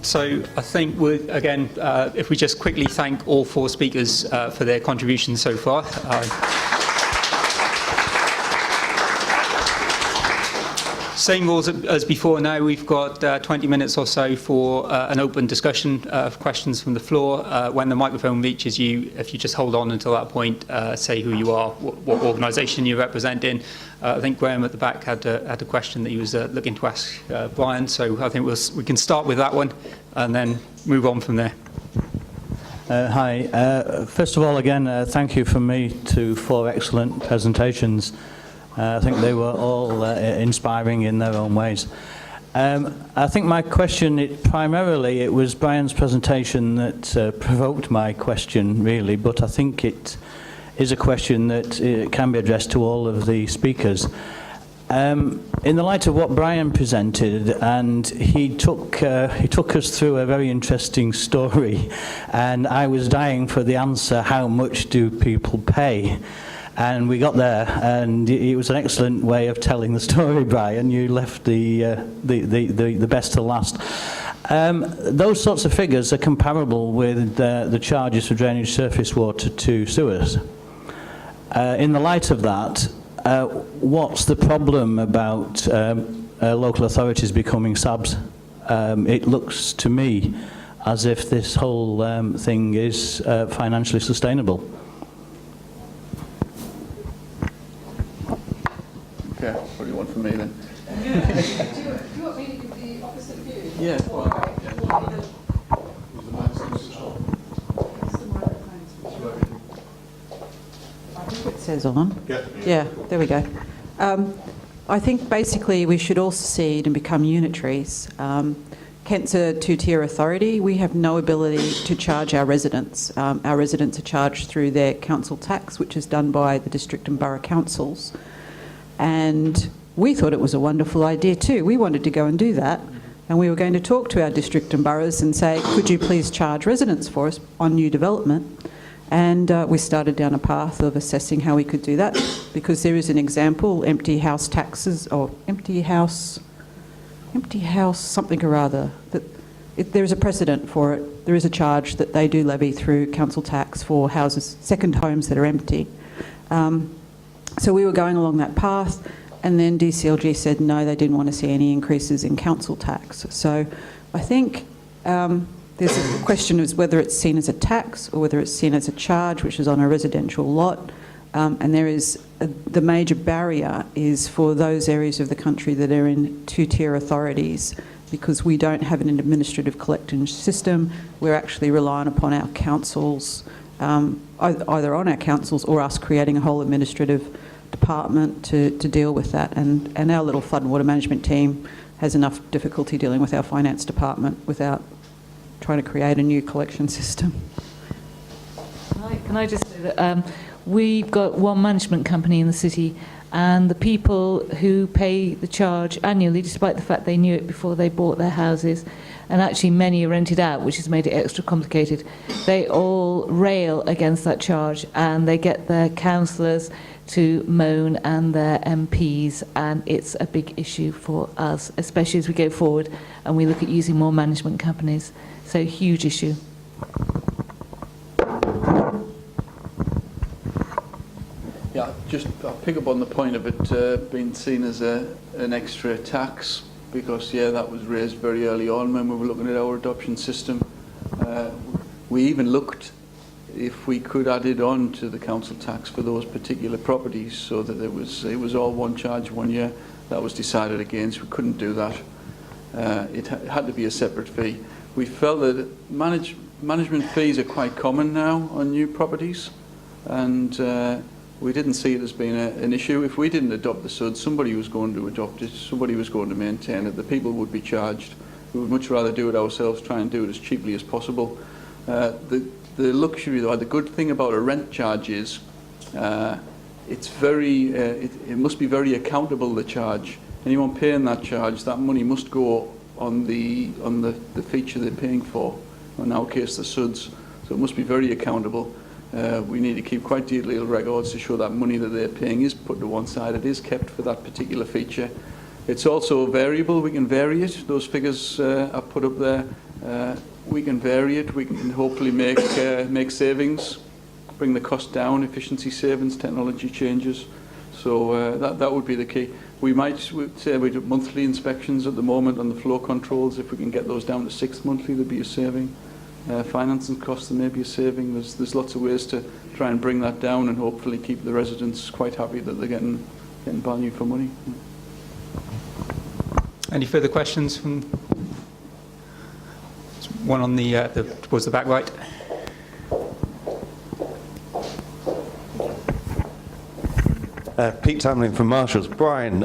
So I think again, if we just quickly thank all four speakers for their contributions so far. Same rules as before now. We've got 20 minutes or so for an open discussion of questions from the floor. When the microphone reaches you, if you just hold on until that point, say who you are, what organisation you're representing. I think Graham at the back had a question that he was looking to ask Brian, so I think we can start with that one and then move on from there. Hi. First of all, again, thank you from me to 4 excellent presentations. I think they were all inspiring in their own ways. I think my question, primarily, it was Brian's presentation that provoked my question, really, but I think it is a question that can be addressed to all of the speakers. In the light of what Brian presented, and he took us through a very interesting story, and I was dying for the answer, how much do people pay? And we got there, and it was an excellent way of telling the story, Brian. You left the best to last. Those sorts of figures are comparable with the charges for drainage surface water to sewers. In the light of that, what's the problem about local authorities becoming SABs? It looks to me as if this whole thing is financially sustainable. Okay, what do you want from me then? Do you want me to give the opposite view? Yeah. I think it says on. Yeah, there we go. I think basically we should all secede and become unitaries. Kent's a 2-tier authority. We have no ability to charge our residents. Our residents are charged through their council tax, which is done by the district and borough councils. And we thought it was a wonderful idea too. We wanted to go and do that. And we were going to talk to our district and boroughs and say, could you please charge residents for us on new development? And we started down a path of assessing how we could do that, because there is an example, empty house taxes, or empty house something or other. There is a precedent for it. There is a charge that they do levy through council tax for houses, second homes that are empty. So we were going along that path, and then DCLG said no, they didn't want to see any increases in council tax. So I think there's a question of whether it's seen as a tax or whether it's seen as a charge, which is on a residential lot. And there is the major barrier is for those areas of the country that are in 2-tier authorities, because we don't have an administrative collection system. We're actually relying upon our councils, either on our councils or us creating a whole administrative department to deal with that. And our little flood and water management team has enough difficulty dealing with our finance department without trying to create a new collection system. Can I just say that we've got one management company in the city, and the people who pay the charge annually, despite the fact they knew it before they bought their houses, and actually many are rented out, which has made it extra complicated, they all rail against that charge, and they get their councillors to moan and their MPs, and it's a big issue for us, especially as we go forward and we look at using more management companies. So huge issue. Yeah, I'll pick up on the point of it being seen as an extra tax, because that was raised very early on when we were looking at our adoption system. We even looked if we could add it on to the council tax for those particular properties, so that it was all one charge 1 year. That was decided against. We couldn't do that. It had to be a separate fee. We felt that management fees are quite common now on new properties, and we didn't see it as being an issue. If we didn't adopt the SuDS, somebody was going to adopt it, somebody was going to maintain it, the people would be charged. We would much rather do it ourselves, try and do it as cheaply as possible. The luxury, though, the good thing about a rent charge is it's very, it must be very accountable, the charge. Anyone paying that charge, that money must go on the feature they're paying for, in our case the SuDS, so it must be very accountable. We need to keep quite detailed records to show that money that they're paying is put to one side, it is kept for that particular feature. It's also variable. We can vary it. Those figures are put up there. We can vary it. We can hopefully make savings, bring the cost down, efficiency savings, technology changes. So that would be the key. We might say we do monthly inspections at the moment on the flow controls. If we can get those down to 6 monthly, there'd be a saving. Financing costs, there may be a saving. There's lots of ways to try and bring that down and hopefully keep the residents quite happy that they're getting value for money. Any further questions from one on towards the back right? Pete Tamlin from Marshalls. Brian,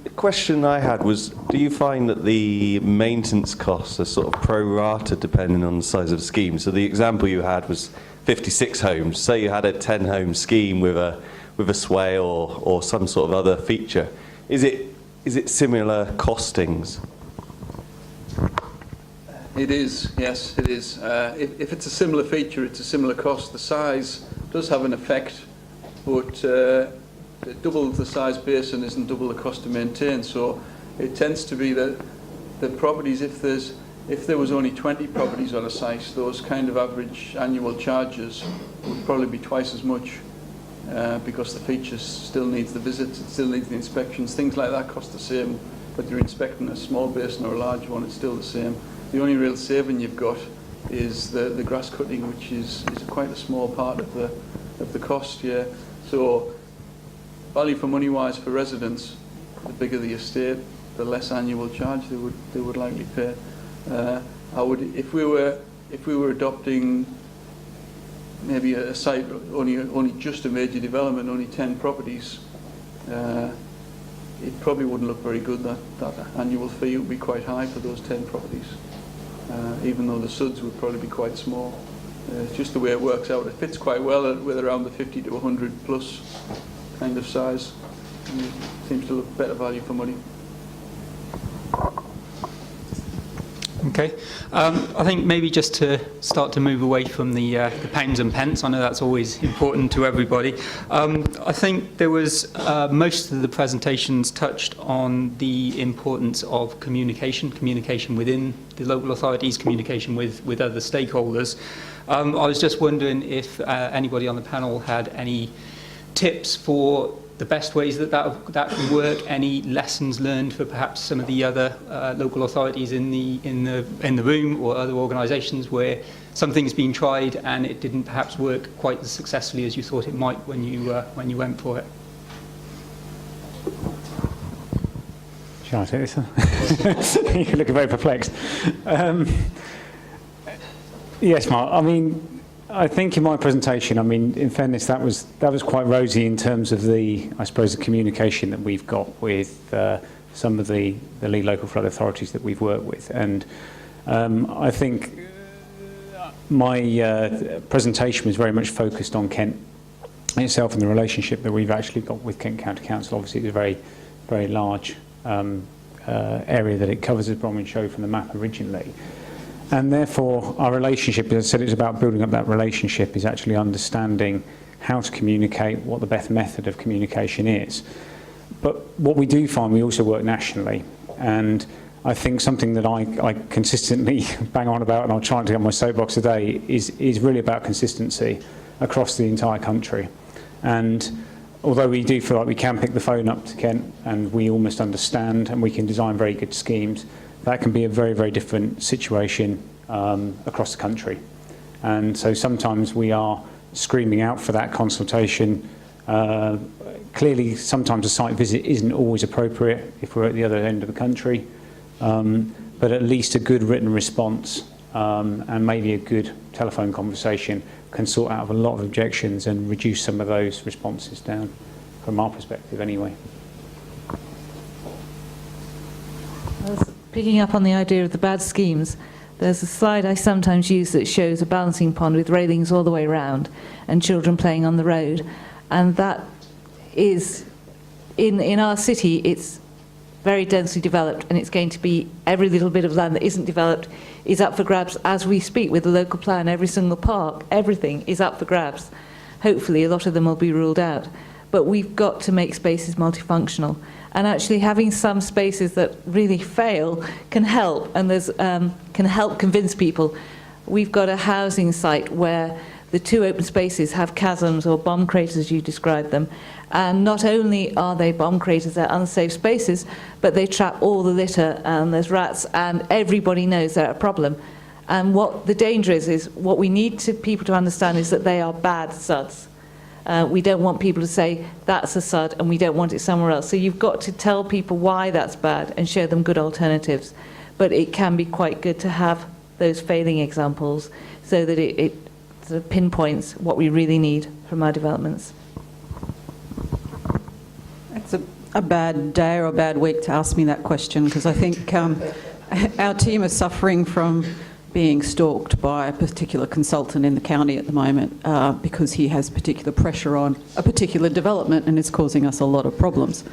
the question I had was, do you find that the maintenance costs are sort of pro rata depending on the size of the scheme? So the example you had was 56 homes. Say you had a 10-home scheme with a sway or some sort of other feature. Is it similar costings? It is, yes, it is. If it's a similar feature, it's a similar cost. The size does have an effect, but double the size basin isn't double the cost to maintain. So it tends to be that the properties, if there was only 20 properties on a site, those kind of average annual charges would probably be twice as much because the features still needs the visits, it still needs the inspections. Things like that cost the same, but you're inspecting a small basin or a large one, it's still the same. The only real saving you've got is the grass cutting, which is quite a small part of the cost. Yeah. So value for money wise for residents, the bigger the estate, the less annual charge they would likely pay. If we were adopting maybe a site only just a major development, only 10 properties, it probably wouldn't look very good. That annual fee would be quite high for those 10 properties, even though the SuDS would probably be quite small. It's just the way it works out. It fits quite well with around the 50 to 100 plus kind of size. It seems to look better value for money. Okay. I think maybe just to start to move away from the pounds and pence, I know that's always important to everybody. I think there was, most of the presentations touched on the importance of communication within the local authorities, communication with other stakeholders. I was just wondering if anybody on the panel had any tips for the best ways that can work, any lessons learned for perhaps some of the other local authorities in the room or other organisations where something's been tried and it didn't perhaps work quite as successfully as you thought it might when you went for it. Shall I take this one? You're looking very perplexed. Yes, Mark. I mean, I think in my presentation, I mean, in fairness, that was quite rosy in terms of I suppose, the communication that we've got with some of the lead local flood authorities that we've worked with. And I think my presentation was very much focused on Kent itself and the relationship that we've actually got with Kent County Council. Obviously, it's a very, very large area that it covers, as Bronwyn showed from the map originally. And therefore, our relationship, as I said, it's about building up that relationship, is actually understanding how to communicate, what the best method of communication is. But what we do find, we also work nationally. And I think something that I consistently bang on about, and I'll try to get on my soapbox today, is really about consistency across the entire country. And although we do feel like we can pick the phone up to Kent and we almost understand and we can design very good schemes, that can be a very, very different situation across the country. And so sometimes we are screaming out for that consultation. Clearly, sometimes a site visit isn't always appropriate if we're at the other end of the country, but at least a good written response and maybe a good telephone conversation can sort out a lot of objections and reduce some of those responses down, from our perspective anyway. Picking up on the idea of the bad schemes, there's a slide I sometimes use that shows a balancing pond with railings all the way around and children playing on the road. And that is, in our city, it's very densely developed, and it's going to be every little bit of land that isn't developed is up for grabs as we speak with the local plan. Every single park, everything is up for grabs. Hopefully a lot of them will be ruled out. but we've got to make spaces multifunctional. And actually having some spaces that really fail can help, and can help convince people. We've got a housing site where the 2 open spaces have chasms or bomb craters, as you described them. And not only are they bomb craters, they're unsafe spaces, but they trap all the litter, and there's rats, and everybody knows they're a problem. And what the danger is what we need people to understand is that they are bad SuDS. We don't want people to say, that's a SuD, and we don't want it somewhere else. So you've got to tell people why that's bad and show them good alternatives. But it can be quite good to have those failing examples so that it sort of pinpoints what we really need from our developments. It's a bad day or a bad week to ask me that question, because I think our team is suffering from being stalked by a particular consultant in the county at the moment because he has particular pressure on a particular development and is causing us a lot of problems.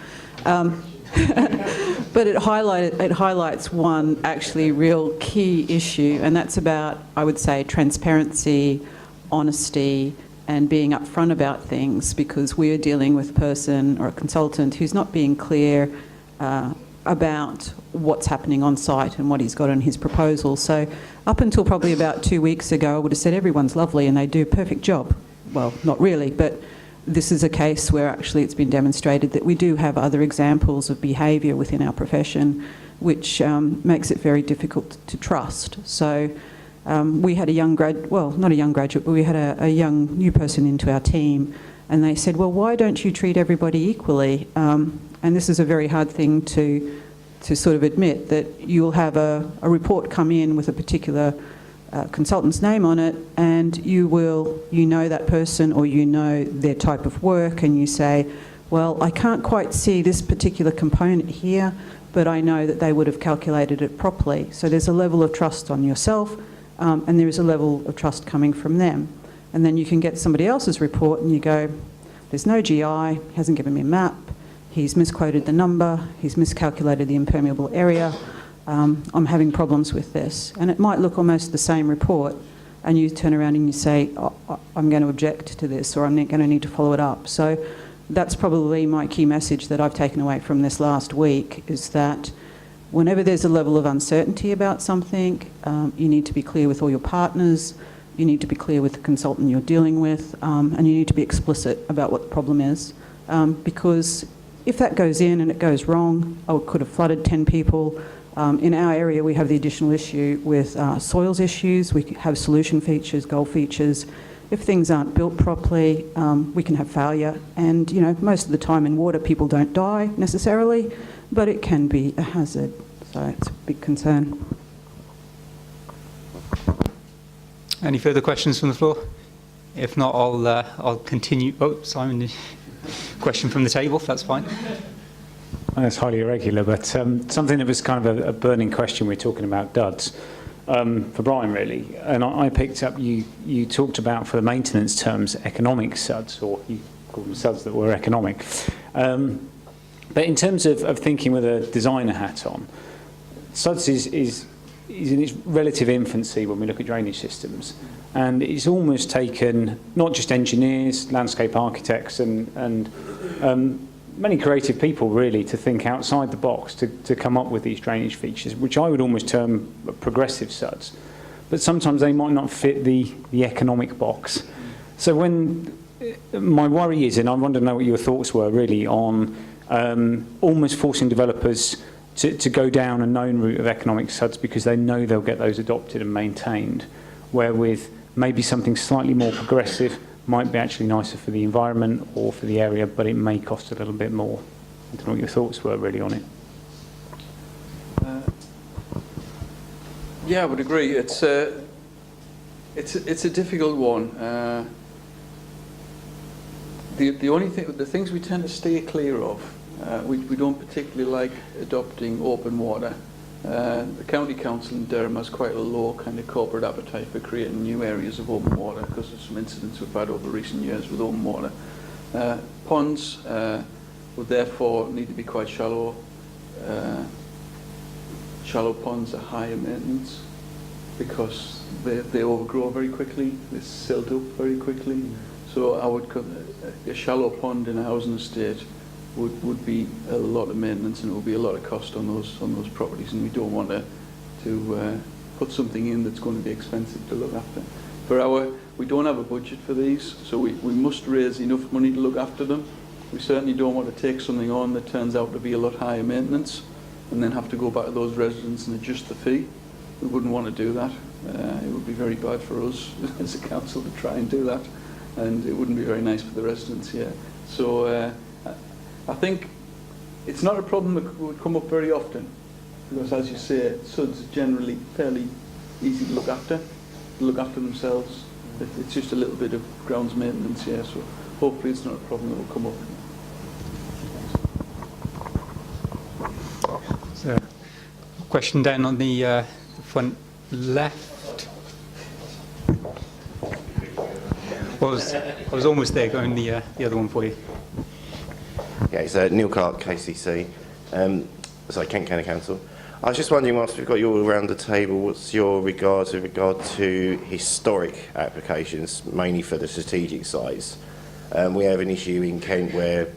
But it highlights one actually real key issue, and that's about, I would say, transparency, honesty, and being upfront about things, because we're dealing with a person or a consultant who's not being clear about what's happening on site and what he's got in his proposal. So up until probably about 2 weeks ago, I would have said everyone's lovely and they do a perfect job. Well, not really, but this is a case where actually it's been demonstrated that we do have other examples of behaviour within our profession which makes it very difficult to trust. So we had a young not a young graduate, but we had a young new person into our team, and they said, well, why don't you treat everybody equally? And this is a very hard thing to sort of admit, that you'll have a report come in with a particular consultant's name on it, and you know that person, or you know their type of work, and you say, well, I can't quite see this particular component here, but I know that they would have calculated it properly. So there's a level of trust on yourself, and there is a level of trust coming from them. And then you can get somebody else's report and you go, there's no GI, he hasn't given me a map, he's misquoted the number, he's miscalculated the impermeable area, I'm having problems with this. And it might look almost the same report, and you turn around and you say, oh, I'm going to object to this, or I'm going to need to follow it up. So that's probably my key message that I've taken away from this last week, is that whenever there's a level of uncertainty about something, you need to be clear with all your partners, you need to be clear with the consultant you're dealing with, and you need to be explicit about what the problem is. Because if that goes in and it goes wrong, it could have flooded 10 people. In our area, we have the additional issue with soils issues. We have solution features, goal features. If things aren't built properly, we can have failure. And, you know, most of the time in water, people don't die necessarily, but it can be a hazard. So it's a big concern. Any further questions from the floor? If not, I'll continue. Oh, Simon, question from the table, if that's fine. I know it's highly irregular, but something that was kind of a burning question. We're talking about DUDs for Brian, really. And I picked up, you talked about, for the maintenance terms, economic SuDs, or you call them SuDs that were economic. But in terms of thinking with a designer hat on, SuDs is in its relative infancy when we look at drainage systems. And it's almost taken not just engineers, landscape architects, and many creative people, really, to think outside the box to come up with these drainage features, which I would almost term progressive SuDs. But sometimes they might not fit the economic box. So when my worry is, and I want to know what your thoughts were, really, on almost forcing developers to go down a known route of economic SuDs because they know they'll get those adopted and maintained, wherewith maybe something slightly more progressive might be actually nicer for the environment or for the area, but it may cost a little bit more. I don't know what your thoughts were really on it. Yeah, I would agree. It's a difficult one. The only thing, the things we tend to stay clear of, we don't particularly like adopting open water. The County Council in Durham has quite a low kind of corporate appetite for creating new areas of open water because of some incidents we've had over recent years with open water. Ponds would therefore need to be quite shallow. Shallow ponds are higher maintenance because they overgrow very quickly, they silt up very quickly. So So I would, a shallow pond in a housing estate would be a lot of maintenance, and it would be a lot of cost on those properties, and we don't want to put something in that's going to be expensive to look after. We don't have a budget for these, so we must raise enough money to look after them. We certainly don't want to take something on that turns out to be a lot higher maintenance and then have to go back to those residents and adjust the fee. We wouldn't want to do that. It would be very bad for us as a council to try and do that, and it wouldn't be very nice for the residents here. So I think it's not a problem that would come up very often, because as you say, SuDS are generally fairly easy to look after themselves. It's just a little bit of grounds maintenance here, so hopefully it's not a problem that will come up. So, question down on the front left. I was almost there, going the other one for you. Yeah, it's Neil Clark, KCC. Sorry, Kent County Council. I was just wondering, whilst we've got you all around the table, what's your regards with regard to historic applications, mainly for the strategic sites? We have an issue in Kent where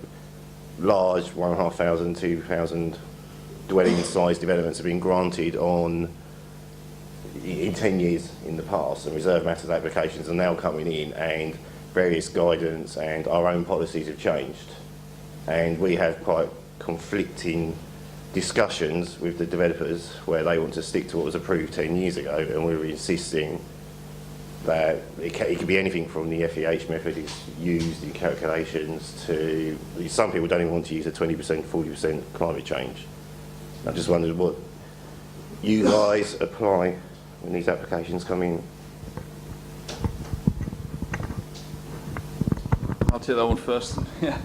large 1,500, 2,000 dwelling size developments have been granted in 10 years in the past, and reserve matters applications are now coming in, and various guidance and our own policies have changed. And we have quite conflicting discussions with the developers where they want to stick to what was approved 10 years ago, and we're insisting that it could be anything from the FEH method is used in calculations to, some people don't even want to use a 20%, 40% climate change. I just wondered what you guys apply when these applications come in. I'll take that one first. Yeah.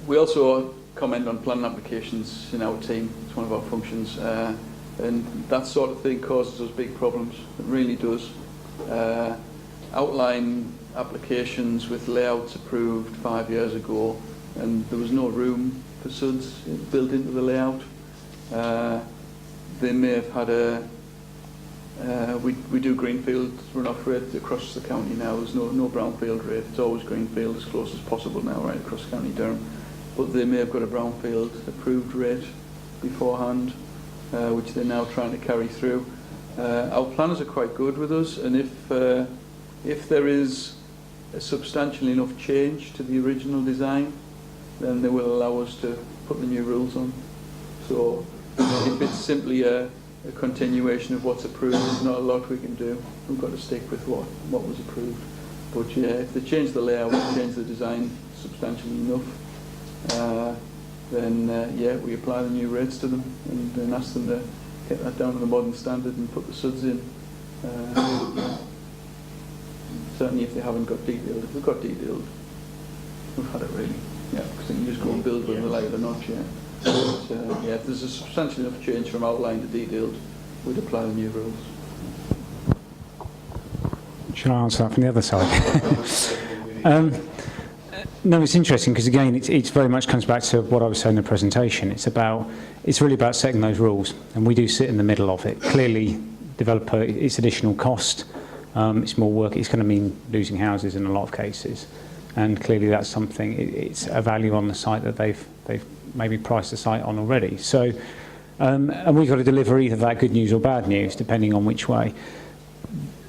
We also comment on planning applications in our team. It's one of our functions, and that sort of thing causes us big problems. It really does. Outline applications with layouts approved 5 years ago, and there was no room for SuDS built into the layout. They may have had we do greenfield runoff rate across the county now. There's no brownfield rate. It's always greenfield as close as possible now, right across County Durham. But they may have got a brownfield approved rate beforehand, which they're now trying to carry through. Our planners are quite good with us, and if there is a substantial enough change to the original design, then they will allow us to put the new rules on. So if it's simply a continuation of what's approved, there's not a lot we can do. We've got to stick with what was approved. But yeah, if they change the layout, change the design substantially enough, then yeah, we apply the new rates to them and then ask them to get that down to the modern standard and put the SuDS in. Yeah. Certainly if they haven't got detailed. If they've got detailed, we've had it really. Yeah, because they can just go and build whether they like it or not, yeah. But, yeah, if there's a substantial enough change from outline to detailed, we'd apply the new rules. Should I answer that from the other side? No, it's interesting because again, it very much comes back to what I was saying in the presentation. It's really about setting those rules, and we do sit in the middle of it. Clearly, developer, it's additional cost, it's more work. It's going to mean losing houses in a lot of cases, and clearly that's something. It's a value on the site that they've maybe priced the site on already. So, and we've got to deliver either that good news or bad news, depending on which way.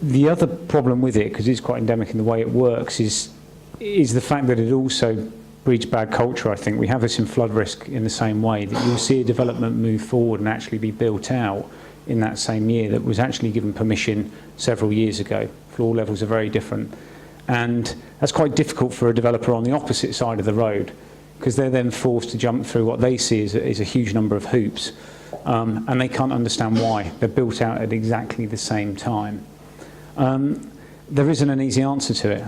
The other problem with it, because it's quite endemic in the way it works, is the fact that it also breeds bad culture, I think. We have this in flood risk in the same way, that you'll see a development move forward and actually be built out in that same year that was actually given permission several years ago. Floor levels are very different. And that's quite difficult for a developer on the opposite side of the road, because they're then forced to jump through what they see as a huge number of hoops. And they can't understand why. They're built out at exactly the same time. There isn't an easy answer to it.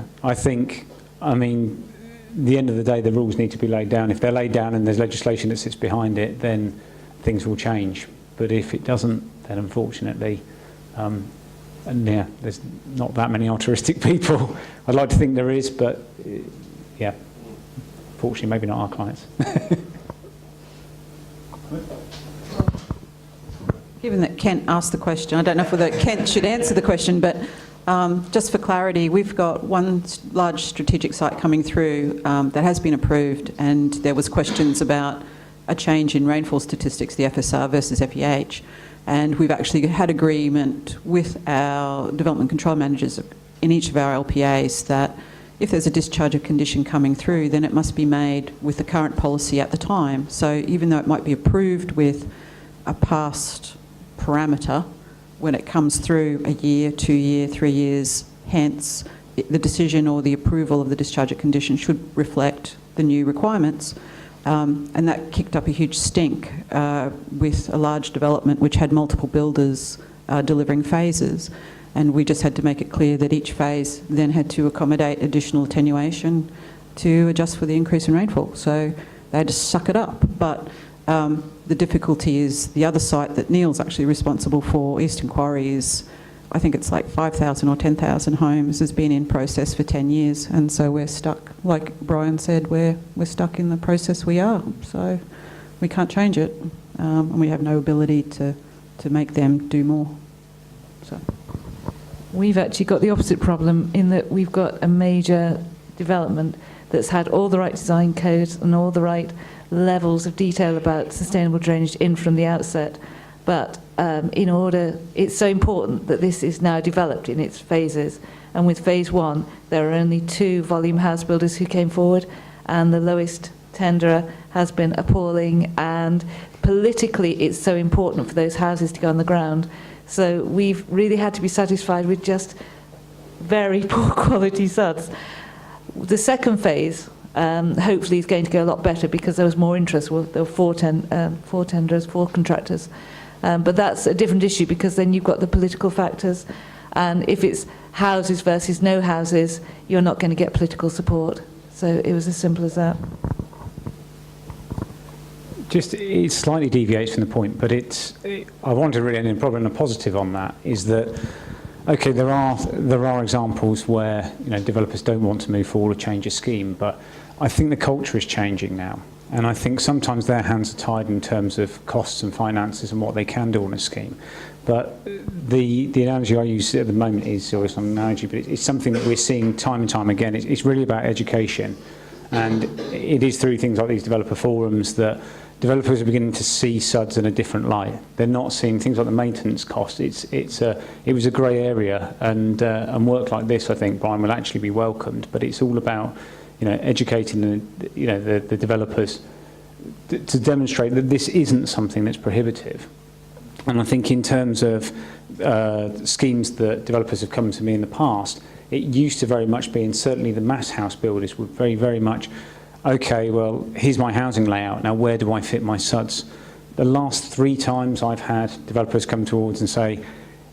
I mean, at the end of the day, the rules need to be laid down. If they're laid down and there's legislation that sits behind it, then things will change. But if it doesn't, then unfortunately, and yeah, there's not that many altruistic people. I'd like to think there is, but yeah, fortunately, maybe not our clients. Given that Kent asked the question, I don't know whether Kent should answer the question, but Just for clarity, we've got one large strategic site coming through that has been approved, and there was questions about a change in rainfall statistics, the FSR versus FEH. And we've actually had agreement with our development control managers in each of our LPAs that if there's a discharge of condition coming through, then it must be made with the current policy at the time. So even though it might be approved with a past parameter, when it comes through a year, 2 year, 3 years hence, the decision or the approval of the discharge of condition should reflect the new requirements. And that kicked up a huge stink with a large development which had multiple builders delivering phases. And we just had to make it clear that each phase then had to accommodate additional attenuation to adjust for the increase in rainfall. So they had to suck it up. But the difficulty is the other site that Neil's actually responsible for, Eastern Quarry, is, I think it's like 5,000 or 10,000 homes, has been in process for 10 years. And so we're stuck, like Brian said, we're stuck in the process we are. So we can't change it. And we have no ability to make them do more. So. We've actually got the opposite problem in that we've got a major development that's had all the right design codes and all the right levels of detail about sustainable drainage in from the outset. But it's so important that this is now developed in its phases. And with phase 1, there are only 2 volume house builders who came forward, and the lowest tenderer has been appalling. And politically, it's so important for those houses to go on the ground. So we've really had to be satisfied with just very poor quality SuDS. The second phase, hopefully, is going to go a lot better because there was more interest. Well, there were 4 tenderers, 4 contractors. But that's a different issue because then you've got the political factors. And if it's houses versus no houses, you're not going to get political support. So it was as simple as that. Just, it slightly deviates from the point, but I want to really end in probably a positive on that, is that, okay, there are examples where, you know, developers don't want to move forward or change a scheme, but I think the culture is changing now. And I think sometimes their hands are tied in terms of costs and finances and what they can do on a scheme. But the analogy I use at the moment is, or it's not an analogy, but it's something that we're seeing time and time again. It's really about education. And it is through things like these developer forums that developers are beginning to see SuDS in a different light. They're not seeing things like the maintenance cost. It was a grey area, and work like this, I think, Brian, will actually be welcomed. But it's all about, you know, educating the developers to demonstrate that this isn't something that's prohibitive. And I think in terms of schemes that developers have come to me in the past, it used to very much be, and certainly the mass house builders were very, very much, okay, well, here's my housing layout, now where do I fit my SuDS? The last 3 times I've had developers come towards and say,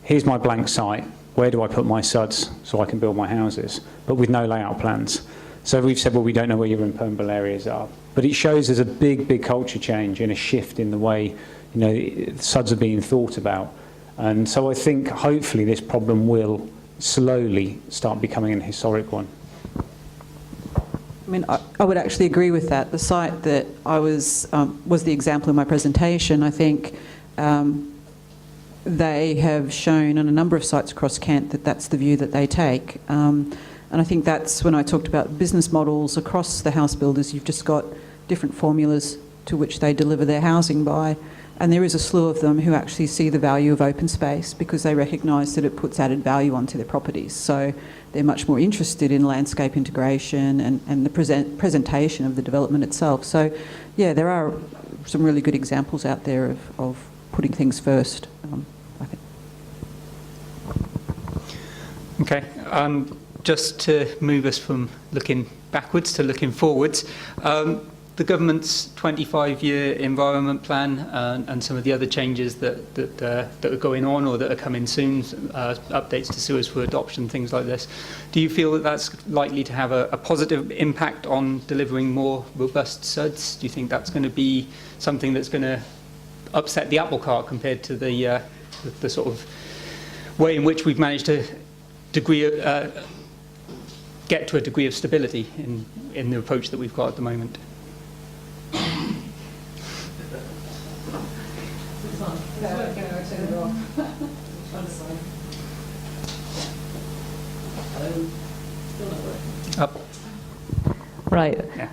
here's my blank site, where do I put my SuDS so I can build my houses, but with no layout plans. So we've said, well, we don't know where your impermeable areas are. But it shows there's a big, big culture change and a shift in the way, you know, SuDS are being thought about. And so I think hopefully this problem will slowly start becoming an historic one. I mean, I would actually agree with that. The site that I was the example in my presentation. I think they have shown on a number of sites across Kent that that's the view that they take. And I think that's when I talked about business models across the house builders. You've just got different formulas to which they deliver their housing by. And there is a slew of them who actually see the value of open space because they recognise that it puts added value onto their properties. So they're much more interested in landscape integration and the presentation of the development itself. So, yeah, there are some really good examples out there of putting things first, I think. Okay. Just to move us from looking backwards to looking forwards, the government's 25-year environment plan and some of the other changes that are going on or that are coming soon, updates to SuDS for adoption, things like this. Do you feel that that's likely to have a positive impact on delivering more robust SuDS? Do you think that's going to be something that's going to upset the apple cart compared to the sort of way in which we've managed to get to a degree of stability in the approach that we've got at the moment? Up. Right. Yeah.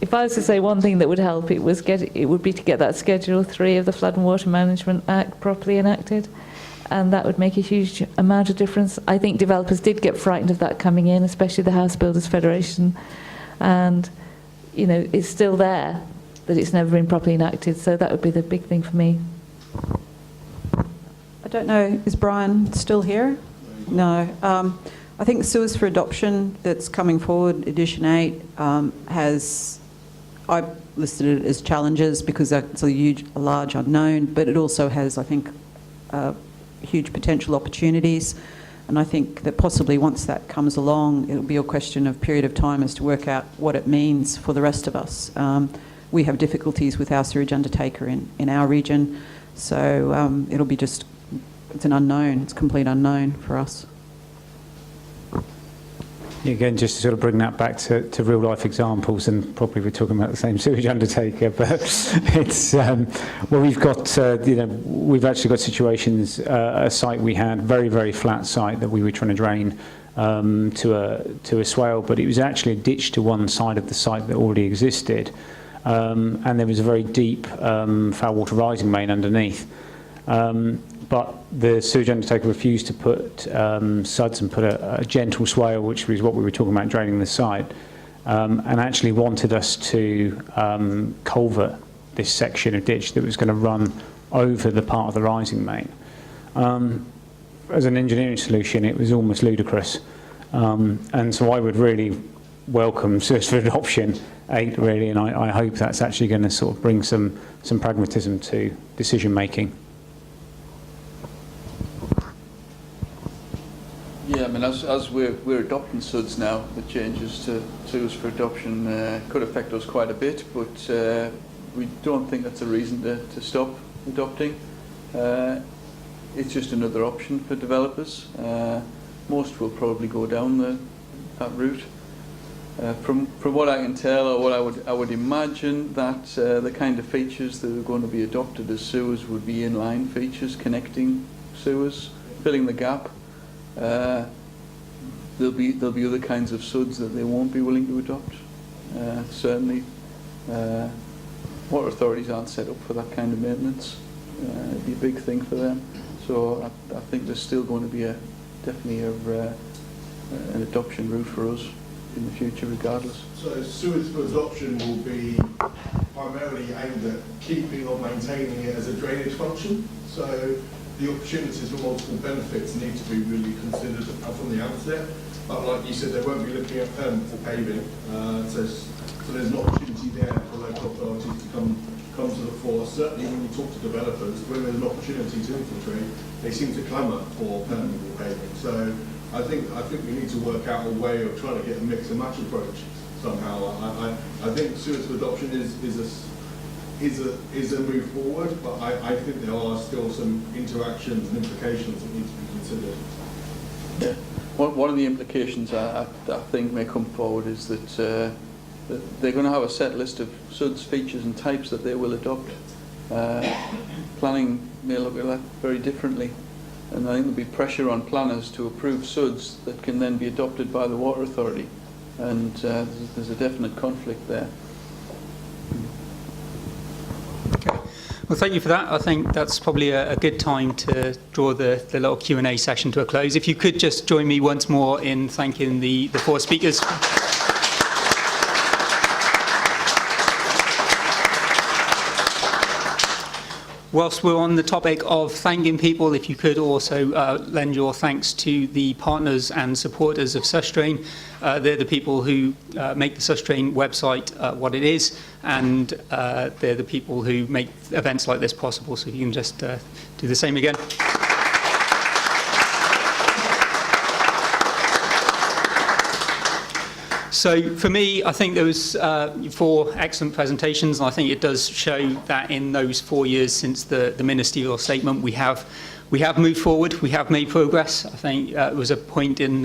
If I was to say one thing that would help, it would be to get that Schedule 3 of the Flood and Water Management Act properly enacted, and that would make a huge amount of difference. I think developers did get frightened of that coming in, especially the House Builders Federation, and you know, it's still there, that it's never been properly enacted, so that would be the big thing for me. I don't know, is Brian still here? No. I think SuDS for Adoption that's coming forward, Edition 8, I've listed it as challenges because it's a large unknown, but it also has, I think, huge potential opportunities. And I think that possibly once that comes along, it'll be a question of period of time as to work out what it means for the rest of us. We have difficulties with our sewage undertaker in our region, so it'll be just, it's an unknown, it's a complete unknown for us. Again, just to sort of bring that back to real life examples, and probably we're talking about the same sewage undertaker, but it's well, we've got we've actually got situations. A site we had, very flat site that we were trying to drain to a swale, but it was actually a ditch to one side of the site that already existed, and there was a very deep foul water rising main underneath. But the sewage undertaker refused to put SuDS and put a gentle swale, which was what we were talking about draining the site, and actually wanted us to culvert this section of ditch that was going to run over the part of the rising main. As an engineering solution, it was almost ludicrous, and so I would really welcome SuDS for Adoption 8, really, and I hope that's actually going to sort of bring some pragmatism to decision making. Yeah, I mean, as we're adopting SuDS now, the changes to SuDS for Adoption could affect us quite a bit, but we don't think that's a reason to stop adopting. It's just another option for developers. Most will probably go down that route. From what I can tell, or what I would imagine, that the kind of features that are going to be adopted as sewers would be inline features, connecting sewers, filling the gap. There'll be other kinds of SuDS that they won't be willing to adopt. Certainly, water authorities aren't set up for that kind of maintenance. It'd be a big thing for them. So I think there's still going to be definitely an adoption route for us in the future, regardless. So SuDS for Adoption will be primarily aimed at keeping or maintaining it as a drainage function. So the opportunities for multiple benefits need to be really considered from the outset. But like you said, they won't be looking at permanent for paving. So there's an opportunity there for local authorities to come to the fore. Certainly when you talk to developers, when there's an opportunity to infiltrate, they seem to clamour for permanent paving. So I think we need to work out a way of trying to get a mix and match approach somehow. I think SuDS for Adoption is a move forward, but I think there are still some interactions and implications that need to be considered. Yeah. One of the implications I think may come forward is that they're going to have a set list of SuDS features and types that they will adopt. Planning may look at that very differently, and I think there'll be pressure on planners to approve SuDS that can then be adopted by the water authority, and there's a definite conflict there. Well, thank you for that. I think that's probably a good time to draw the little Q&A session to a close. If you could just join me once more in thanking the four speakers. Whilst we're on the topic of thanking people, if you could also lend your thanks to the partners and supporters of SuStrain. They're the people who make the SuStrain website what it is, and they're the people who make events like this possible. So if you can just do the same again. So for me, I think there was 4 excellent presentations, and I think it does show that in those 4 years since the ministerial statement, we have moved forward, we have made progress. I think it was a point in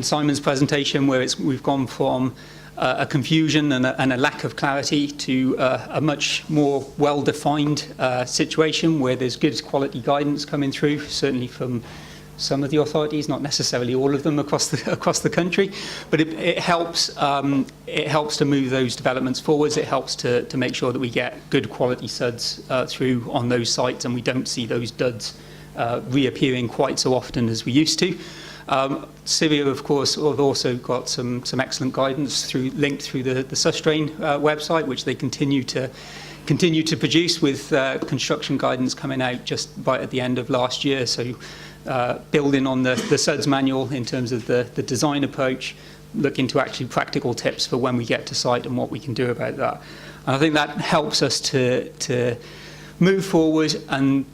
Simon's presentation where we've gone from a confusion and a lack of clarity to a much more well-defined situation where there's good quality guidance coming through, certainly from some of the authorities, not necessarily all of them across the country, but it helps to move those developments forwards. It helps to make sure that we get good quality SuDS through on those sites, and we don't see those duds reappearing quite so often as we used to. Syria, of course, have also got some excellent guidance linked through the SuStrain website, which they continue to produce, with construction guidance coming out just right at the end of last year. So building on the SuDS manual in terms of the design approach, look into actually practical tips for when we get to site and what we can do about that. And I think that helps us to move forward. And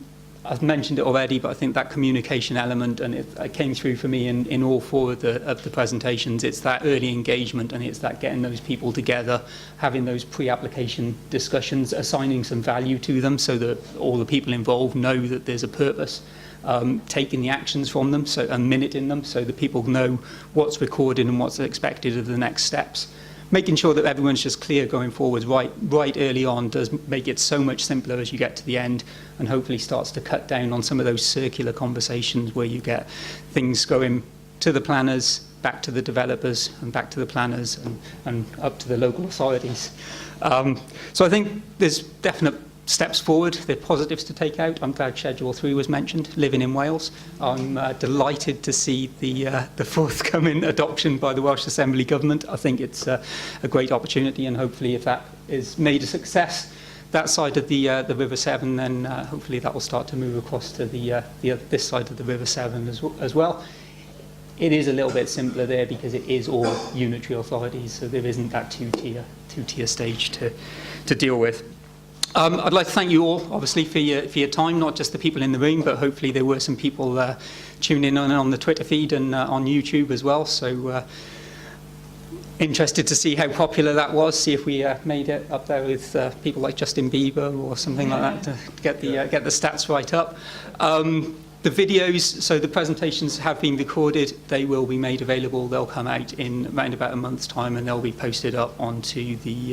I've mentioned it already, but I think that communication element, and it came through for me in all four of the presentations. It's that early engagement, and it's that getting those people together, having those pre-application discussions, assigning some value to them so that all the people involved know that there's a purpose, taking the actions from them, so a minute in them, so that people know what's recorded and what's expected of the next steps. Making sure that everyone's just clear going forward right early on does make it so much simpler as you get to the end, and hopefully starts to cut down on some of those circular conversations where you get things going to the planners, back to the developers, and back to the planners, and up to the local authorities. So I think there's definite steps forward. They're positives to take out. I'm glad Schedule 3 was mentioned, living in Wales. I'm delighted to see the forthcoming adoption by the Welsh Assembly Government. I think it's a great opportunity, and hopefully if that is made a success, that side of the River Severn, then hopefully that will start to move across to this side of the River Severn as well. It is a little bit simpler there because it is all unitary authorities, so there isn't that two-tier stage to deal with. I'd like to thank you all, obviously, for your time, not just the people in the room, but hopefully there were some people tuning in on the Twitter feed and on YouTube as well. So interested to see how popular that was, see if we made it up there with people like Justin Bieber or something like that to get the stats right up. The videos, so the presentations have been recorded. They will be made available. They'll come out in around about a month's time, and they'll be posted up onto the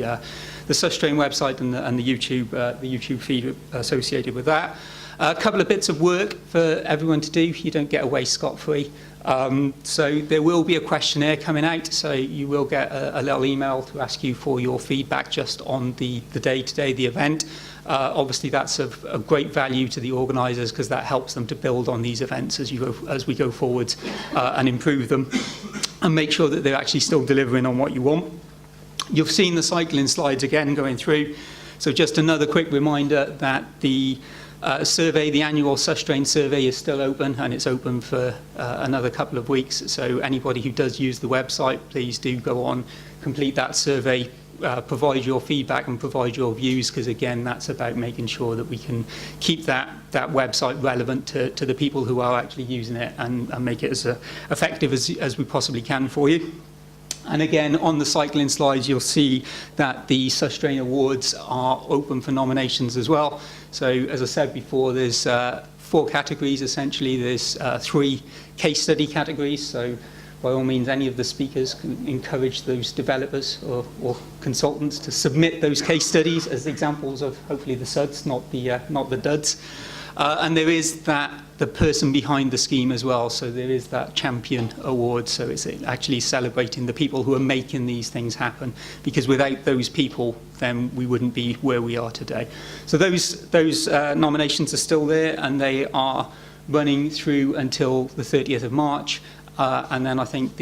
SuStrain website and the YouTube feed associated with that. A couple of bits of work for everyone to do. You don't get away scot-free. So there will be a questionnaire coming out. So you will get a little email to ask you for your feedback just on the day today, the event. Obviously, that's of great value to the organisers because that helps them to build on these events as we go forward and improve them and make sure that they're actually still delivering on what you want. You've seen the cycling slides again going through. So just another quick reminder that the survey, the annual SuStrain survey, is still open, and it's open for another couple of weeks. So anybody who does use the website, please do go on, complete that survey, provide your feedback and provide your views, because again, that's about making sure that we can keep that website relevant to the people who are actually using it and make it as effective as we possibly can for you. And again, on the cycling slides, you'll see that the SuStrain Awards are open for nominations as well. So as I said before, there's 4 categories essentially. There's 3 case study categories. So by all means, any of the speakers can encourage those developers or consultants to submit those case studies as examples of hopefully the SuDS, not the duds. And there is the person behind the scheme as well. So there is that champion award. So it's actually celebrating the people who are making these things happen, because without those people, then we wouldn't be where we are today. So those nominations are still there, and they are running through until the 30th of March. And then I think for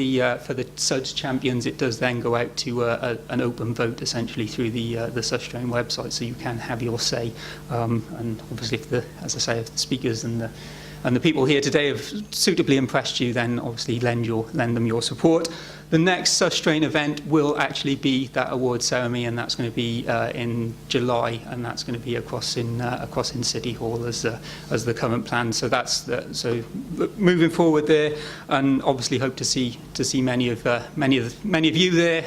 the SuDS champions, it does then go out to an open vote essentially through the SuStrain website, so you can have your say. And obviously, as I say, if the speakers and the people here today have suitably impressed you, then obviously lend them your support. The next SuStrain event will actually be that award ceremony, and that's going to be in July, and that's going to be across in City Hall as the current plan. So so moving forward there, and obviously hope to see many of you there,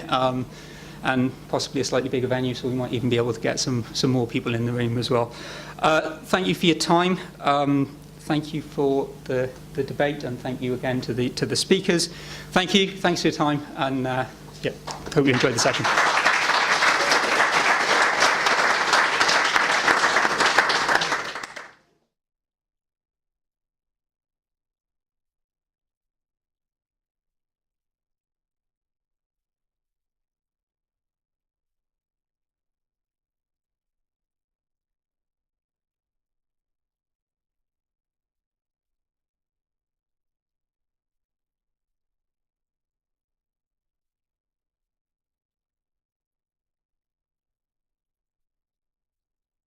and possibly a slightly bigger venue, so we might even be able to get some more people in the room as well. Thank you for your time. Thank you for the debate, and thank you again to the speakers. Thank you. Thanks for your time, and hope you enjoyed the session.